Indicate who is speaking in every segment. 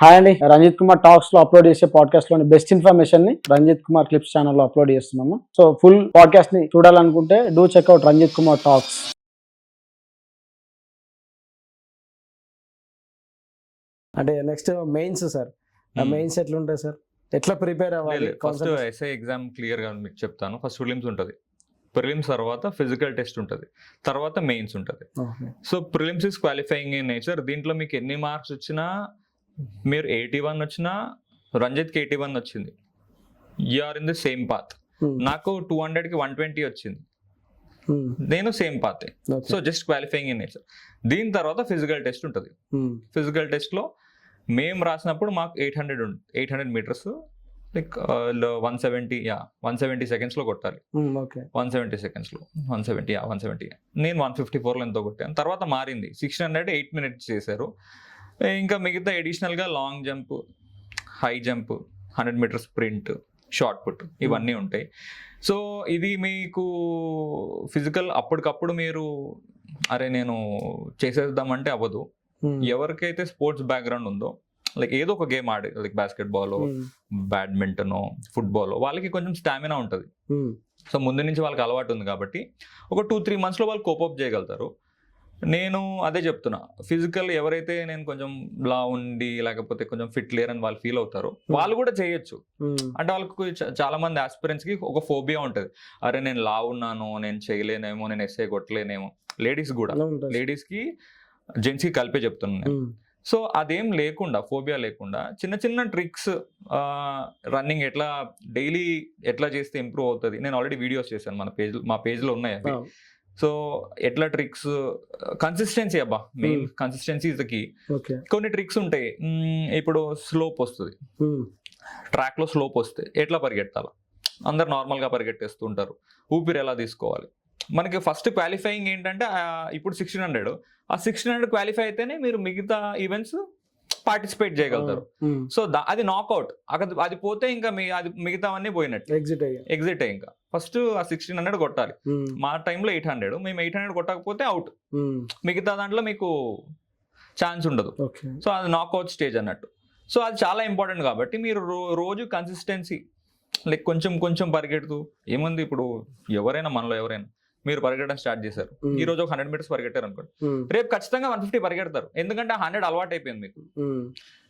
Speaker 1: Hi అండి, Ranjith Kumar talks లో upload చేసే పాడ్కాస్ట్ లోని బెస్ట్ ఇన్ఫర్మేషన్ ని రంజిత్ కుమార్ క్లిప్స్ ఛానల్ లో అప్లోడ్ చేస్తున్నాము. సో ఫుల్ పాడ్కాస్ట్ ని చూడాలనుకుంటే do check out Ranjith Kumar talks. అంటే నెక్స్ట్ మెయిన్స్ సార్, మెయిన్స్ ఎట్లా ఉంటాయి సార్, ఎట్లా ప్రిపేర్ అవ్వాలి?
Speaker 2: ఫస్ట్ ఎస్ఐ ఎగ్జామ్ క్లియర్ గా మీకు చెప్తాను. ఫస్ట్ ప్రిలిమ్స్ ఉంటుంది, ప్రిలిమ్స్ తర్వాత ఫిజికల్ టెస్ట్ ఉంటుంది, తర్వాత మెయిన్స్ ఉంటుంది. So prelims is qualifying in nature. దీంట్లో మీకు ఎన్ని మార్క్స్ వచ్చినా, మీరు 81 వచ్చినా, రంజిత్కి 81 వచ్చింది, you're in the same path. నాకు 200కి 120 వచ్చింది, నేను సేమ్ పాతే. So just qualifying in nature. దీని తర్వాత ఫిజికల్ టెస్ట్ ఉంటుంది. ఫిజికల్ టెస్ట్ లో మేము రాసినప్పుడు మాకు 800 మీటర్స్ లైక్ 170 సెకండ్స్ లో కొట్టాలి. 170 సెకండ్స్ లో 170. నేను 154 ఎంతో కొట్టాను. తర్వాత మారింది, 600 8 మినిట్స్ చేశారు. ఇంకా మిగతా ఎడిషనల్ గా long jump, high jump, 100 metres sprint, shot put, ఇవన్నీ ఉంటాయి. సో ఇది మీకు ఫిజికల్ అప్పటికప్పుడు మీరు అరే నేను చేసేద్దామంటే అవ్వదు. ఎవరికైతే స్పోర్ట్స్ బ్యాక్గ్రౌండ్ ఉందో, లైక్ ఏదో ఒక గేమ్ ఆడే, like basket ball, badminton, football, వాళ్ళకి కొంచెం స్టామినా ఉంటుంది. సో ముందు నుంచి వాళ్ళకి అలవాటు ఉంది కాబట్టి ఒక 2-3 months లో వాళ్ళు కోపప్ చేయగలుగుతారు. నేను అదే చెప్తున్నా, ఫిజికల్ ఎవరైతే నేను కొంచెం లా ఉండి లేకపోతే కొంచెం ఫిట్ లేరని వాళ్ళు ఫీల్ అవుతారు, వాళ్ళు కూడా చేయొచ్చు. అంటే వాళ్ళకి చాలా మంది ఆస్పిరెంట్స్ కి ఒక ఫోబియా ఉంటుంది, అరే నేను లా ఉన్నాను, నేను చేయలేనేమో, నేను ఎస్ఏ కొట్టలేనేమో. లేడీస్ కూడా, లేడీస్ కి జెంట్స్ కి కలిపే చెప్తున్నాను నేను. సో అదేం లేకుండా, ఫోబియా లేకుండా చిన్న చిన్న ట్రిక్స్, రన్నింగ్ ఎట్లా డైలీ ఎట్లా చేస్తే ఇంప్రూవ్ అవుతుంది, నేను ఆల్రెడీ వీడియోస్ చేశాను, మా పేజ్లో ఉన్నాయి అవి. సో ఎట్లా ట్రిక్స్, కన్సిస్టెన్సీ అబ్బా, main consistency is the key. కొన్ని ట్రిక్స్ ఉంటాయి. ఇప్పుడు స్లోప్ వస్తుంది, ట్రాక్ లో స్లోప్ వస్తే ఎట్లా పరిగెత్తాలి, అందరు నార్మల్ గా పరిగెట్టేస్తూ ఉంటారు. ఊపిరి ఎలా తీసుకోవాలి, మనకి ఫస్ట్ క్వాలిఫైయింగ్ ఏంటంటే ఇప్పుడు 1600, ఆ 1600 క్వాలిఫై అయితేనే మీరు మిగతా ఈవెంట్స్ పార్టిసిపేట్ చేయగలుగుతారు. సో అది నాక్అవుట్. అది పోతే ఇంకా అది మిగతావన్నీ పోయినట్టు, ఎగ్జిట్ అయ్యి. ఇంకా ఫస్ట్ ఆ 1600 కొట్టాలి. మా టైంలో 800, మేము 800 కొట్టకపోతే అవుట్, మిగతా దాంట్లో మీకు ఛాన్స్ ఉండదు. సో అది నాక్అవుట్ స్టేజ్ అన్నట్టు. సో అది చాలా ఇంపార్టెంట్. కాబట్టి మీరు రోజు కన్సిస్టెన్సీ, లైక్ కొంచెం కొంచెం పరిగెడుతూ, ఏముంది ఇప్పుడు ఎవరైనా, మనలో ఎవరైనా మీరు పరిగెట్టడం స్టార్ట్ చేశారు, ఈ రోజు ఒక 100 మీటర్స్ పరిగెట్టారు అనుకోండి, రేపు ఖచ్చితంగా 150 పరిగెడతారు, ఎందుకంటే 100 అలవాటు అయిపోయింది మీకు.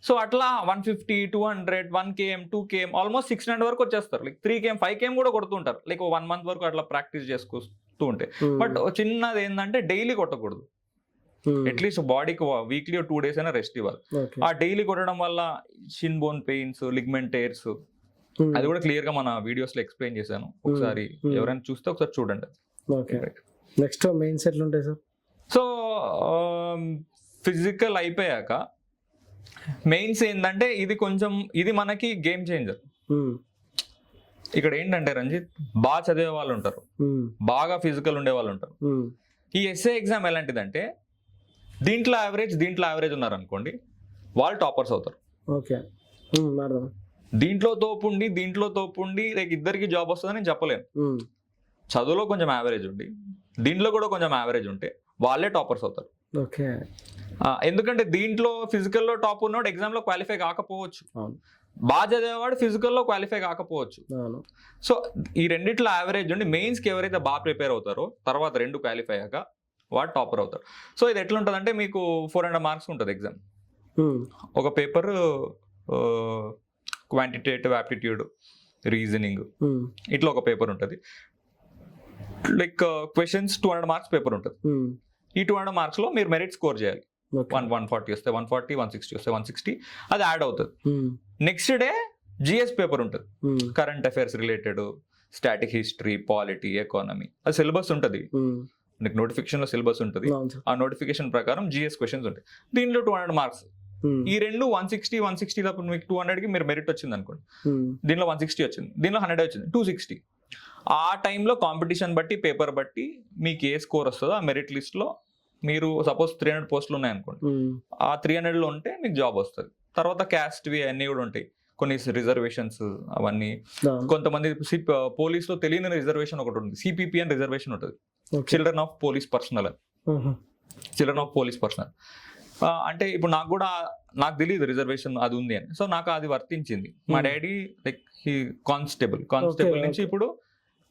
Speaker 2: సో అట్లా 150, 200, 1 km, 2 km, ఆల్మోస్ట్ 600 వరకు వచ్చేస్తారు. లైక్ 3 km, 5 km కూడా కొడుతుంటారు, లైక్ 1 month వరకు అట్లా ప్రాక్టీస్ చేసుకొస్తూ ఉంటే. బట్ చిన్నది ఏంటంటే డైలీ కొట్టకూడదు, అట్లీస్ట్ బాడీకి వీక్లీ 2 days అయినా రెస్ట్ ఇవ్వాలి. ఆ డైలీ కొట్టడం వల్ల Shin bone pains, ligament tears, అది కూడా క్లియర్ గా మన వీడియోస్ లో ఎక్స్ప్లెయిన్ చేశాను. ఒకసారి ఎవరైనా చూస్తే ఒకసారి చూడండి.
Speaker 1: నెక్స్ట్ మెయిన్స్ ఎట్లా ఉంటాయి సార్?
Speaker 2: సో ఫిజికల్ అయిపోయాక మెయిన్స్ ఏంటంటే ఇది మనకి గేమ్ చేంజర్. ఇక్కడ ఏంటంటే రంజిత్, బాగా చదివే వాళ్ళు ఉంటారు, బాగా ఫిజికల్ ఉండే వాళ్ళు ఉంటారు. ఈ ఎస్ఏ ఎగ్జామ్ ఎలాంటిదంటే, దీంట్లో యావరేజ్ ఉన్నారు అనుకోండి, వాళ్ళు టాపర్స్ అవుతారు. దీంట్లో తోపుండి లైక్ ఇద్దరికి జాబ్ వస్తుందని నేను చెప్పలేను. చదువులో కొంచెం యావరేజ్ ఉండి, దీంట్లో కూడా కొంచెం యావరేజ్ ఉంటే వాళ్ళే టాపర్స్ అవుతారు. ఎందుకంటే దీంట్లో ఫిజికల్లో టాప్ ఉన్నవాడు ఎగ్జామ్ లో క్వాలిఫై కాకపోవచ్చు, బాగా చదివేవాడు ఫిజికల్లో క్వాలిఫై కాకపోవచ్చు. సో ఈ రెండిట్లో యావరేజ్ ఉండి మెయిన్స్ కి ఎవరైతే బాగా ప్రిపేర్ అవుతారో, తర్వాత 2 క్వాలిఫై అయ్యాక వాడు టాపర్ అవుతారు. సో ఇది ఎట్లా ఉంటుంది అంటే, మీకు 400 marks ఉంటుంది ఎగ్జామ్. ఒక పేపర్ క్వాంటిటేటివ్ యాప్టిట్యూడ్, రీజనింగ్, ఇట్లా ఒక పేపర్ ఉంటుంది. లైక్ క్వశ్చన్స్ 200 marks పేపర్ ఉంటుంది. ఈ 200 marks లో మీరు మెరిట్ స్కోర్ చేయాలి. 140 వస్తే 140, 160 వస్తే 160, అది యాడ్ అవుతుంది. నెక్స్ట్ డే జిఎస్ పేపర్ ఉంటుంది, current affairs related, static history, polity, economy. అది సిలబస్ ఉంటుంది, మీకు నోటిఫికేషన్ లో సిలబస్ ఉంటుంది. ఆ నోటిఫికేషన్ ప్రకారం జిఎస్ క్వశ్చన్స్ ఉంటాయి. దీంట్లో 200 marks. ఈ రెండు 160 తప్పుడు మీకు 200కి మీరు మెరిట్ వచ్చింది అనుకోండి, దీనిలో 160 వచ్చింది, దీనిలో 100 వచ్చింది, 260. ఆ టైంలో కాంపిటీషన్ బట్టి, పేపర్ బట్టి మీకు ఏ స్కోర్ వస్తుందో ఆ మెరిట్ లిస్ట్ లో, మీరు సపోజ్ 300 పోస్టులు ఉన్నాయనుకోండి, ఆ 300లో ఉంటే మీకు జాబ్ వస్తుంది. తర్వాత క్యాస్ట్వి అన్నీ కూడా ఉంటాయి, కొన్ని రిజర్వేషన్స్ అవన్నీ. కొంతమంది పోలీస్ లో తెలియని రిజర్వేషన్ ఒకటి ఉంటుంది, సిపిపి అని రిజర్వేషన్ ఉంటుంది, చిల్డ్రన్ ఆఫ్ పోలీస్ పర్సనల్. అంటే ఇప్పుడు నాకు కూడా నాకు తెలియదు రిజర్వేషన్ అది ఉంది అని. సో నాకు అది వర్తించింది. మా డాడీ లైక్ ఈ కానిస్టేబుల్ నుంచి ఇప్పుడు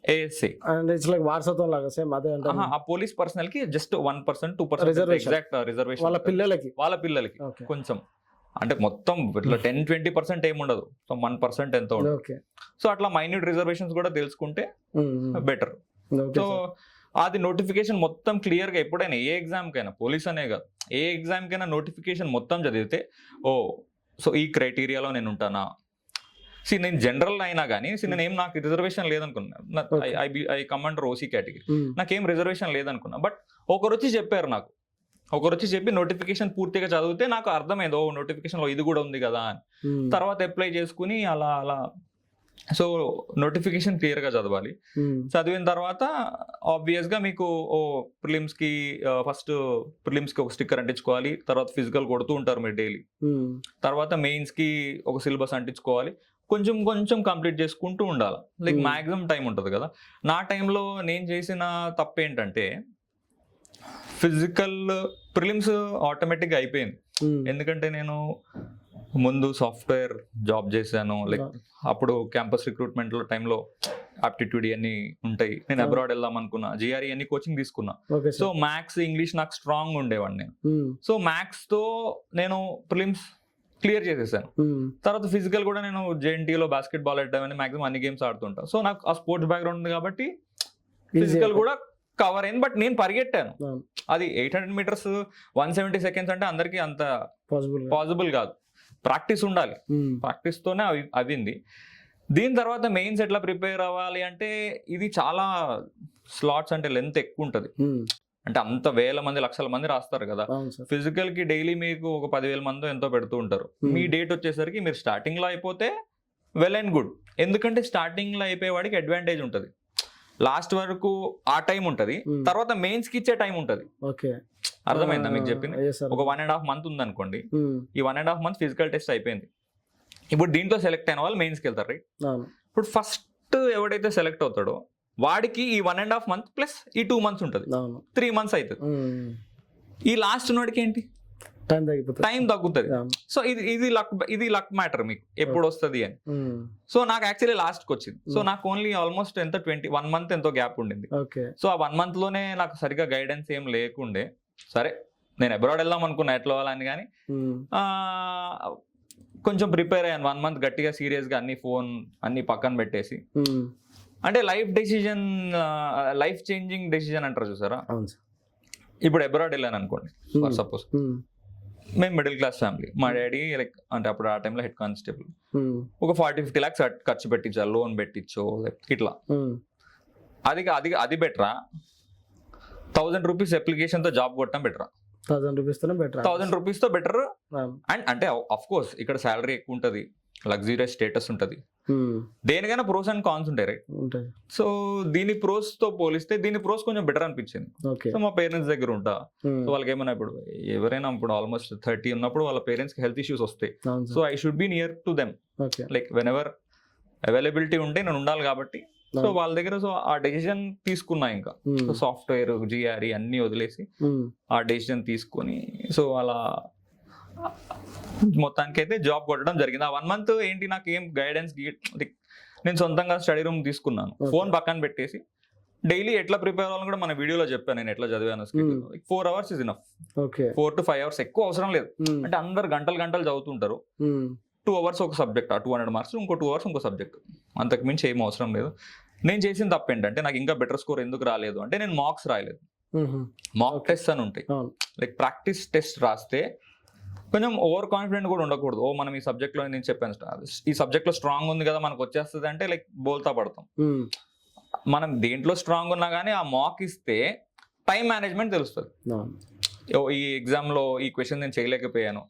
Speaker 2: ఏఎస్ఐ
Speaker 1: అండ్ ఇట్స్ లైక్ వారసత్వం లాగా సేమ్ అదే అంటే
Speaker 2: ఆ పోలీస్ పర్సనల్ కి జస్ట్ 1% 2% ఎగ్జాక్ట్ రిజర్వేషన్
Speaker 1: వాళ్ళ పిల్లలకి
Speaker 2: కొంచెం అంటే మొత్తం ఇట్లా 10-20% ఏముండదు. సో 1% ఎంతో ఉండదు.
Speaker 1: ఓకే.
Speaker 2: సో అట్లా మైన్యూట్ రిజర్వేషన్స్ కూడా తెలుసుకుంటే బెటర్. సో అది నోటిఫికేషన్ మొత్తం క్లియర్ గా ఎప్పుడైనా ఏ ఎగ్జామ్ కైనా, పోలీస్ అనే కాదు ఏ ఎగ్జామ్ కైనా నోటిఫికేషన్ మొత్తం చదివితే సో ఈ క్రైటీరియాలో నేను ఉంటానా. నేను జనరల్ అయినా కానీ నాకు రిజర్వేషన్ లేదనుకున్నా. I come under OC category, నాకేం రిజర్వేషన్ లేదనుకున్నా. బట్ ఒకరు వచ్చి చెప్పారు నాకు, చెప్పి నోటిఫికేషన్ పూర్తిగా చదివితే నాకు అర్థమైంది నోటిఫికేషన్ లో ఇది కూడా ఉంది కదా అని. తర్వాత అప్లై చేసుకుని అలా సో నోటిఫికేషన్ క్లియర్ గా చదవాలి. చదివిన తర్వాత ఆబ్వియస్ గా మీకు ప్రిలిమ్స్ కి ఫస్ట్ ప్రిలిమ్స్ కి ఒక స్టిక్కర్ అంటించుకోవాలి. తర్వాత ఫిజికల్ కొడుతూ ఉంటారు మీరు డైలీ. తర్వాత మెయిన్స్ కి ఒక సిలబస్ అంటించుకోవాలి. కొంచెం కంప్లీట్ చేసుకుంటూ ఉండాలి. లైక్ మాక్సిమం టైం ఉంటుంది కదా. నా టైంలో నేను చేసిన తప్పు ఏంటంటే ఫిజికల్ ప్రిలిమ్స్ ఆటోమేటిక్గా అయిపోయింది. ఎందుకంటే నేను ముందు సాఫ్ట్వేర్ జాబ్ చేశాను. లైక్ అప్పుడు క్యాంపస్ రిక్రూట్మెంట్ టైంలో ఆప్టిట్యూడ్ అన్ని ఉంటాయి. నేను అబ్రాడ్ వెళ్దాం అనుకున్నా, జిఆర్ఈ అన్ని కోచింగ్ తీసుకున్నా. సో మ్యాథ్స్ ఇంగ్లీష్ నాకు స్ట్రాంగ్ ఉండేవాడిని నేను. సో మ్యాథ్స్ తో నేను ప్రిలిమ్స్ క్లియర్ చేసేసాను. తర్వాత ఫిజికల్ కూడా నేను జేఎన్టీలో బాస్కెట్ బాల్ ఆడేవాడిని, మాక్సిమం అన్ని గేమ్స్ ఆడుతుంటా. సో నాకు ఆ స్పోర్ట్స్ బ్యాక్గ్రౌండ్ ఉంది కాబట్టి ఫిజికల్ కూడా కవర్ అయింది. బట్ నేను పరిగెట్టాను. అది 800 meters 170 seconds అంటే అందరికి అంత పాసిబుల్ కాదు. ప్రాక్టీస్ ఉండాలి. ప్రాక్టీస్ తోనే అవింది. దీని తర్వాత మెయిన్స్ ఎట్లా ప్రిపేర్ అవ్వాలి అంటే ఇది చాలా స్లాట్స్ అంటే లెంత్ ఎక్కువ ఉంటుంది. అంటే అంత వేల మంది లక్షల మంది రాస్తారు కదా. ఫిజికల్ కి డైలీ మీకు ఒక 10,000 మంది ఎంతో పెడుతూ ఉంటారు. మీ డేట్ వచ్చేసరికి మీరు స్టార్టింగ్ లో అయిపోతే వెల్ అండ్ గుడ్. ఎందుకంటే స్టార్టింగ్ లో అయిపోయేవాడికి అడ్వాంటేజ్ ఉంటుంది. లాస్ట్ వరకు ఆ టైం ఉంటది, తర్వాత మెయిన్స్ కి ఇచ్చే టైం ఉంటది. అర్థమైందా మీకు చెప్పింది? ఒక 1.5 months ఉంది అనుకోండి. ఈ 1.5 months ఫిజికల్ టెస్ట్ అయిపోయింది. ఇప్పుడు దీంట్లో సెలెక్ట్ అయిన వాళ్ళు మెయిన్స్ కి వెళ్తారు, రైట్? ఇప్పుడు ఫస్ట్ ఎవడైతే సెలెక్ట్ అవుతాడో వాడికి ఈ 1.5 months ప్లస్ ఈ 2 months ఉంటుంది, 3 months అవుతుంది. ఈ లాస్ట్ ఉన్నవాడికి ఏంటి టైం తగ్గుతుంది. సో ఇది లక్ మ్యాటర్ మీకు ఎప్పుడు వస్తుంది అని. సో నాకు యాక్చువల్లీ లాస్ట్ కి వచ్చింది. సో నాకు ఓన్లీ ఆల్మోస్ట్ 1 month ఎంతో గ్యాప్ ఉండింది. సో ఆ 1 month లోనే నాకు సరిగా గైడెన్స్ ఏం లేకుండే. సరే నేను అబ్రాడ్ వెళ్దాం అనుకున్నా ఎట్లా వాళ్ళని, కానీ కొంచెం ప్రిపేర్ అయ్యాను. 1 month గట్టిగా సీరియస్ గా ఫోన్ అన్ని పక్కన పెట్టేసి, అంటే లైఫ్ చేంజింగ్ డెసిజన్ అంటారు చూసారా. ఇప్పుడు అబ్రాడ్ వెళ్ళాను అనుకోండి ఫర్ సపోజ్, మేము మిడిల్ క్లాస్ ఫ్యామిలీ. మా డాడీ లైక్ అంటే అప్పుడు ఆ టైంలో హెడ్ కానిస్టేబుల్, ఒక 40-50 lakhs ఖర్చు పెట్టించా, లోన్ పెట్టించో ఇట్లా. అది బెటరా 1000 rupees అప్లికేషన్ తో జాబ్ కొట్టడం బెటరా? 1000 rupees తో బెటర్. అండ్ అంటే అఫ్ కోర్స్ ఇక్కడ శాలరీ ఎక్కువ ఉంటది, లగ్జూరియస్ స్టేటస్ ఉంటది, దేనికైనా ప్రోస్ అండ్ కాన్స్ ఉంటాయి, రైట్? సో దీని ప్రోస్ తో పోలిస్తే దీని ప్రోస్ కొంచెం బెటర్ అనిపించింది. సో మా పేరెంట్స్ దగ్గర ఉంటా. సో వాళ్ళకి ఏమన్నా ఇప్పుడు ఎవరైనా ఇప్పుడు ఆల్మోస్ట్ 30 ఉన్నప్పుడు వాళ్ళ పేరెంట్స్ కి హెల్త్ ఇష్యూస్ వస్తాయి. So I should be near to them. Like when ever availability ఉంటే నేను ఉండాలి కాబట్టి సో వాళ్ళ దగ్గర సో ఆ డెసిజన్ తీసుకున్నా. ఇంకా సో సాఫ్ట్వేర్ జిఆర్ఈ అన్ని వదిలేసి ఆ డెసిజన్ తీసుకొని సో అలా మొత్తానికి అయితే జాబ్ కొట్టడం జరిగింది. ఆ 1 month ఏంటి నాకు ఏం గైడెన్స్, నేను సొంతంగా స్టడీ రూమ్ తీసుకున్నాను, ఫోన్ పక్కన పెట్టేసి డైలీ ఎట్లా ప్రిపేర్ అవ్వాలని కూడా మన వీడియోలో చెప్పాను నేను ఎట్లా చదివాను. 4 hours is enough. 4 to 5 hours ఎక్కువ అవసరం లేదు. అంటే అందరు గంటలు చదువుతుంటారు. 2 hours ఒక సబ్జెక్ట్, 200 marks, ఇంకో 2 hours ఇంకో సబ్జెక్ట్, అంతకు మించి ఏం అవసరం లేదు. నేను చేసిన తప్పు ఏంటంటే నాకు ఇంకా బెటర్ స్కోర్ ఎందుకు రాలేదు అంటే నేను మార్క్స్ రాయలేదు. మాక్ టెస్ట్ అని ఉంటాయి. లైక్ ప్రాక్టీస్ టెస్ట్ రాస్తే కొంచెం ఓవర్ కాన్ఫిడెంట్ కూడా ఉండకూడదు. మనం ఈ సబ్జెక్ట్ లో నేను చెప్పాను ఈ సబ్జెక్ట్ లో స్ట్రాంగ్ ఉంది కదా మనకు వచ్చేస్తుంది అంటే లైక్ బోల్తా పడతాం. మనం దేంట్లో స్ట్రాంగ్ ఉన్నా కానీ ఆ మాక్ ఇస్తే టైం మేనేజ్మెంట్ తెలుస్తుంది. ఈ ఎగ్జామ్ లో ఈ క్వశ్చన్ నేను చేయలేకపోయాను.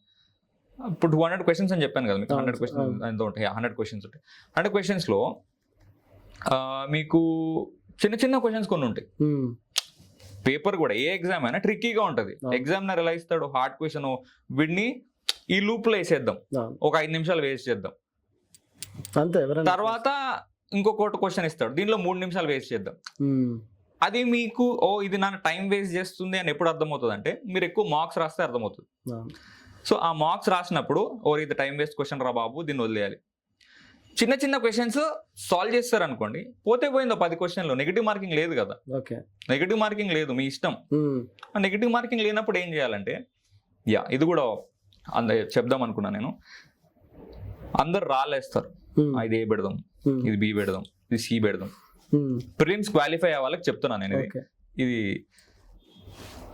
Speaker 2: ఇప్పుడు 200 questions అని చెప్పాను కదా మీకు. 100 questions ఎంతో ఉంటాయి, 100 questions ఉంటాయి. 100 questions లో మీకు చిన్న క్వశ్చన్స్ కొన్ని ఉంటాయి. పేపర్ కూడా ఏ ఎగ్జామ్ అయినా ట్రిక్కీగా ఉంటది. ఎగ్జామినర్ ఎలా ఇస్తాడు, హార్డ్ క్వశ్చన్ వీడిని ఈ లూప్ లో వేసేద్దాం, ఒక 5 నిమిషాలు వేస్ట్ చేద్దాం, తర్వాత ఇంకొకటి క్వశ్చన్ ఇస్తాడు, దీనిలో 3 నిమిషాలు వేస్ట్ చేద్దాం. అది మీకు ఇది నా టైం వేస్ట్ చేస్తుంది అని ఎప్పుడు అర్థమవుతుంది అంటే మీరు ఎక్కువ మార్క్స్ రాస్తే అర్థమవుతుంది. సో ఆ మార్క్స్ రాసినప్పుడు ఇది టైం వేస్ట్ క్వశ్చన్ రా బాబు, దీన్ని వదిలేయాలి. చిన్న చిన్న క్వశ్చన్స్ సాల్వ్ చేస్తారు అనుకోండి, పోతే పోయిందో 10 క్వశ్చన్లు. నెగిటివ్ మార్కింగ్ లేదు కదా,
Speaker 1: ఓకే,
Speaker 2: నెగిటివ్ మార్కింగ్ లేదు, మీ ఇష్టం. ఆ నెగిటివ్ మార్కింగ్ లేనప్పుడు ఏం చేయాలంటే, ఇది కూడా చెప్దాం అనుకున్నా నేను. అందరు రాలేస్తారు, ఇది ఏ పెడదాం, ఇది బి పెడదాం, ఇది సి పెడదాం. ప్రిలిమ్స్ క్వాలిఫై అయ్యే వాళ్ళకి చెప్తున్నాను నేను. ఇది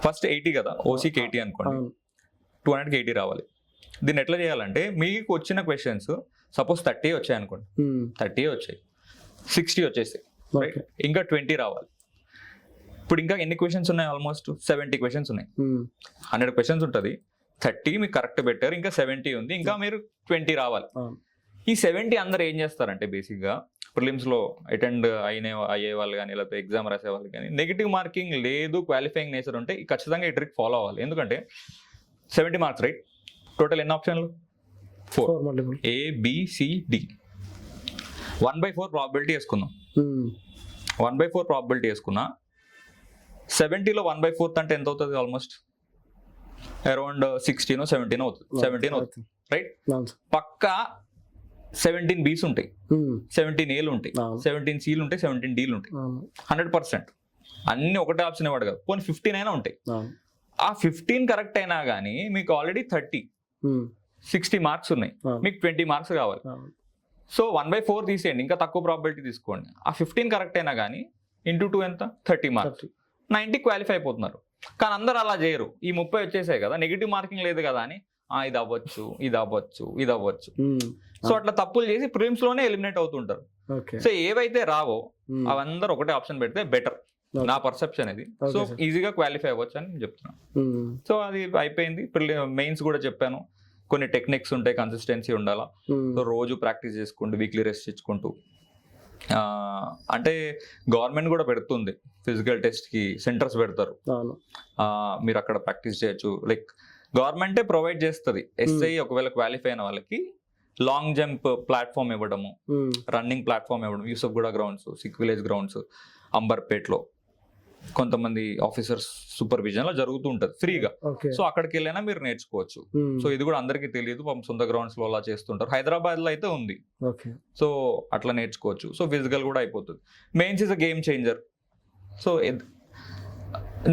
Speaker 2: ఫస్ట్ 80 కదా, ఓసీకి 80 అనుకోండి, 200కి 80 రావాలి. దీన్ని ఎట్లా చేయాలంటే, మీకు వచ్చిన క్వశ్చన్స్ సపోజ్ 30 వచ్చాయి అనుకోండి, 30 వచ్చాయి, 60 వచ్చేసాయి, రైట్, ఇంకా 20 రావాలి. ఇప్పుడు ఇంకా ఎన్ని క్వశ్చన్స్ ఉన్నాయి? ఆల్మోస్ట్ 70 క్వశ్చన్స్ ఉన్నాయి. 100 క్వశ్చన్స్ ఉంటుంది, 30 మీకు కరెక్ట్ పెట్టారు, ఇంకా 70 ఉంది, ఇంకా మీరు 20 రావాలి. ఈ 70 అందరు ఏం చేస్తారంటే, బేసిక్గా ప్రిలిమ్స్లో అటెండ్ అయ్యే వాళ్ళు కానీ, లేకపోతే ఎగ్జామ్ రాసే వాళ్ళు కానీ, నెగిటివ్ మార్కింగ్ లేదు, క్వాలిఫైయింగ్ నేచర్ ఉంటే ఖచ్చితంగా ఈ ట్రిక్ ఫాలో అవ్వాలి. ఎందుకంటే 70 మార్క్స్, రైట్, టోటల్ ఎన్ని ఆప్షన్లు? 4. ABCD 1/4 ప్రాబిలిటీ వేసుకుందాం. 1/4 ప్రాబిలిటీ వేసుకున్నా 70లో 1/4 అంటే ఎంత అవుతుంది? ఆల్మోస్ట్ అరౌండ్ 16 or 17 అవుతుంది. 17 అవుతుంది, రైట్. పక్కా 17 B's ఉంటాయి, 17 Aలు ఉంటాయి, 17 Cలు ఉంటాయి, 17 Dలు ఉంటాయి. 100% అన్ని ఒకటే ఆప్షన్ ఇవ్వడు కదా, పోనీ 15 అయినా ఉంటాయి. ఆ 15 కరెక్ట్ అయినా కానీ మీకు ఆల్రెడీ 60 మార్క్స్ ఉన్నాయి, మీకు 20 మార్క్స్ కావాలి. సో 1/4 తీసేయండి, ఇంకా తక్కువ ప్రాబిలిటీ తీసుకోండి. ఆ 15 కరెక్ట్ అయినా కానీ ఇంటూ 2 ఎంత? 30 మార్క్స్, 90 క్వాలిఫై అయిపోతున్నారు. కానీ అందరు అలా చేయరు. ఈ 30 వచ్చేసాయి కదా, నెగిటివ్ మార్కింగ్ లేదు కదా అని ఇది అవ్వచ్చు, ఇది అవ్వచ్చు, ఇది అవ్వచ్చు. సో అట్లా తప్పులు చేసి ప్రిలిమ్స్ లోనే ఎలిమినేట్ అవుతుంటారు. సో ఏవైతే రావో అవందరూ ఒకటే ఆప్షన్ పెడితే బెటర్, నా పర్సెప్షన్ ఇది. సో ఈజీగా క్వాలిఫై అవ్వచ్చు అని నేను చెప్తున్నాను. సో అది అయిపోయింది. మెయిన్స్ కూడా చెప్పాను, కొన్ని టెక్నిక్స్ ఉంటాయి, కన్సిస్టెన్సీ ఉండాలా. సో రోజు ప్రాక్టీస్ చేసుకుంటూ, వీక్లీ రెస్ట్ ఇచ్చుకుంటూ, అంటే గవర్నమెంట్ కూడా పెడుతుంది ఫిజికల్ టెస్ట్ కి సెంటర్స్ పెడతారు, మీరు అక్కడ ప్రాక్టీస్ చేయొచ్చు. లైక్ గవర్నమెంటే ప్రొవైడ్ చేస్తుంది. ఎస్ఐ ఒకవేళ క్వాలిఫై అయిన వాళ్ళకి లాంగ్ జంప్ ప్లాట్ఫామ్ ఇవ్వడము, రన్నింగ్ ప్లాట్ఫామ్ ఇవ్వడం, Yousufguda grounds, Sikh village grounds, అంబర్పేట్లో కొంతమంది ఆఫీసర్స్ సూపర్విజన్ లో జరుగుతూ ఉంటది ఫ్రీగా. సో అక్కడికి వెళ్ళైనా మీరు నేర్చుకోవచ్చు. సో ఇది కూడా అందరికీ తెలియదు, సొంత గ్రౌండ్స్ లో అలా చేస్తుంటారు. హైదరాబాద్ లో అయితే ఉంది, సో అట్లా నేర్చుకోవచ్చు. సో ఫిజికల్ కూడా అయిపోతుంది. Mains is a game changer. So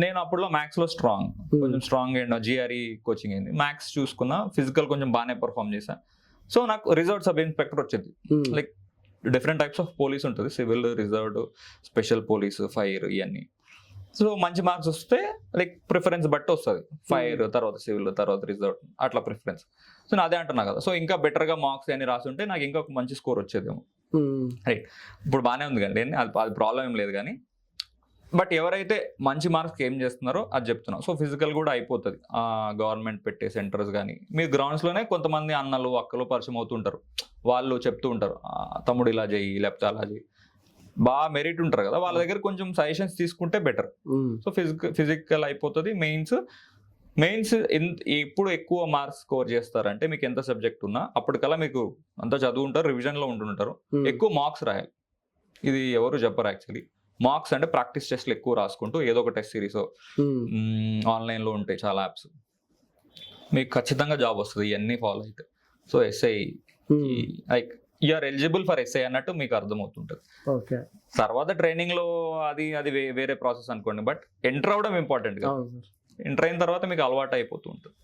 Speaker 2: నేను అప్పుడులో మ్యాథ్స్ లో కొంచెం స్ట్రాంగ్ అయినా, జిఆర్ఈ కోచింగ్ అయింది, మ్యాథ్స్ చూసుకున్నా, ఫిజికల్ కొంచెం బాగానే పర్ఫామ్ చేశా. సో నాకు రిజర్వ్ సబ్ ఇన్స్పెక్టర్ వచ్చింది. Like different types of police ఉంటుంది, civil, reserved, special police, fire, ఇవన్నీ. సో మంచి మార్క్స్ వస్తే లైక్ ప్రిఫరెన్స్ బట్టి వస్తుంది, ఫైర్ తర్వాత సివిల్ తర్వాత రిజర్వ్, అట్లా ప్రిఫరెన్స్. సో నేను అదే అంటున్నా కదా. సో ఇంకా బెటర్గా మార్క్స్ అని రాసి ఉంటే నాకు ఇంకా ఒక మంచి స్కోర్ వచ్చేదేమో, రైట్. ఇప్పుడు బాగానే ఉంది కానీ అది ప్రాబ్లం ఏం లేదు కానీ, బట్ ఎవరైతే మంచి మార్క్స్కి ఏం చేస్తున్నారో అది చెప్తున్నాం. సో ఫిజికల్ కూడా అయిపోతుంది. గవర్నమెంట్ పెట్టే సెంటర్స్ కానీ, మీరు గ్రౌండ్స్లోనే కొంతమంది అన్నలు అక్కలు పరిచయం అవుతుంటారు, వాళ్ళు చెప్తూ ఉంటారు, తమ్ముడు ఇలా చేయి, లేకపోతే అలా చేయి, బాగా మెరిట్ ఉంటారు కదా, వాళ్ళ దగ్గర కొంచెం సజెషన్స్ తీసుకుంటే బెటర్. సో ఫిజికల్ అయిపోతుంది. మెయిన్స్ ఎప్పుడు ఎక్కువ మార్క్స్ స్కోర్ చేస్తారంటే, మీకు ఎంత సబ్జెక్ట్ ఉన్నా అప్పటికల్లా మీకు అంతా చదువుంటారు, రివిజన్లో ఉంటుంటారు, ఎక్కువ మార్క్స్ రాయాలి. ఇది ఎవరు చెప్పరు యాక్చువల్లీ. మార్క్స్ అంటే ప్రాక్టీస్ టెస్ట్లు ఎక్కువ రాసుకుంటూ ఏదో ఒక టెస్ట్ సిరీస్ ఆన్లైన్లో ఉంటాయి చాలా యాప్స్, మీకు ఖచ్చితంగా జాబ్ వస్తుంది ఇవన్నీ ఫాలో అయితే. So SI like you're eligible for SI అన్నట్టు మీకు అర్థమవుతుంటుంది. తర్వాత ట్రైనింగ్ లో అది వేరే ప్రాసెస్ అనుకోండి, బట్ ఎంటర్ అవ్వడం ఇంపార్టెంట్ కదా. ఎంటర్ అయిన తర్వాత మీకు అలవాటు అయిపోతూ ఉంటుంది.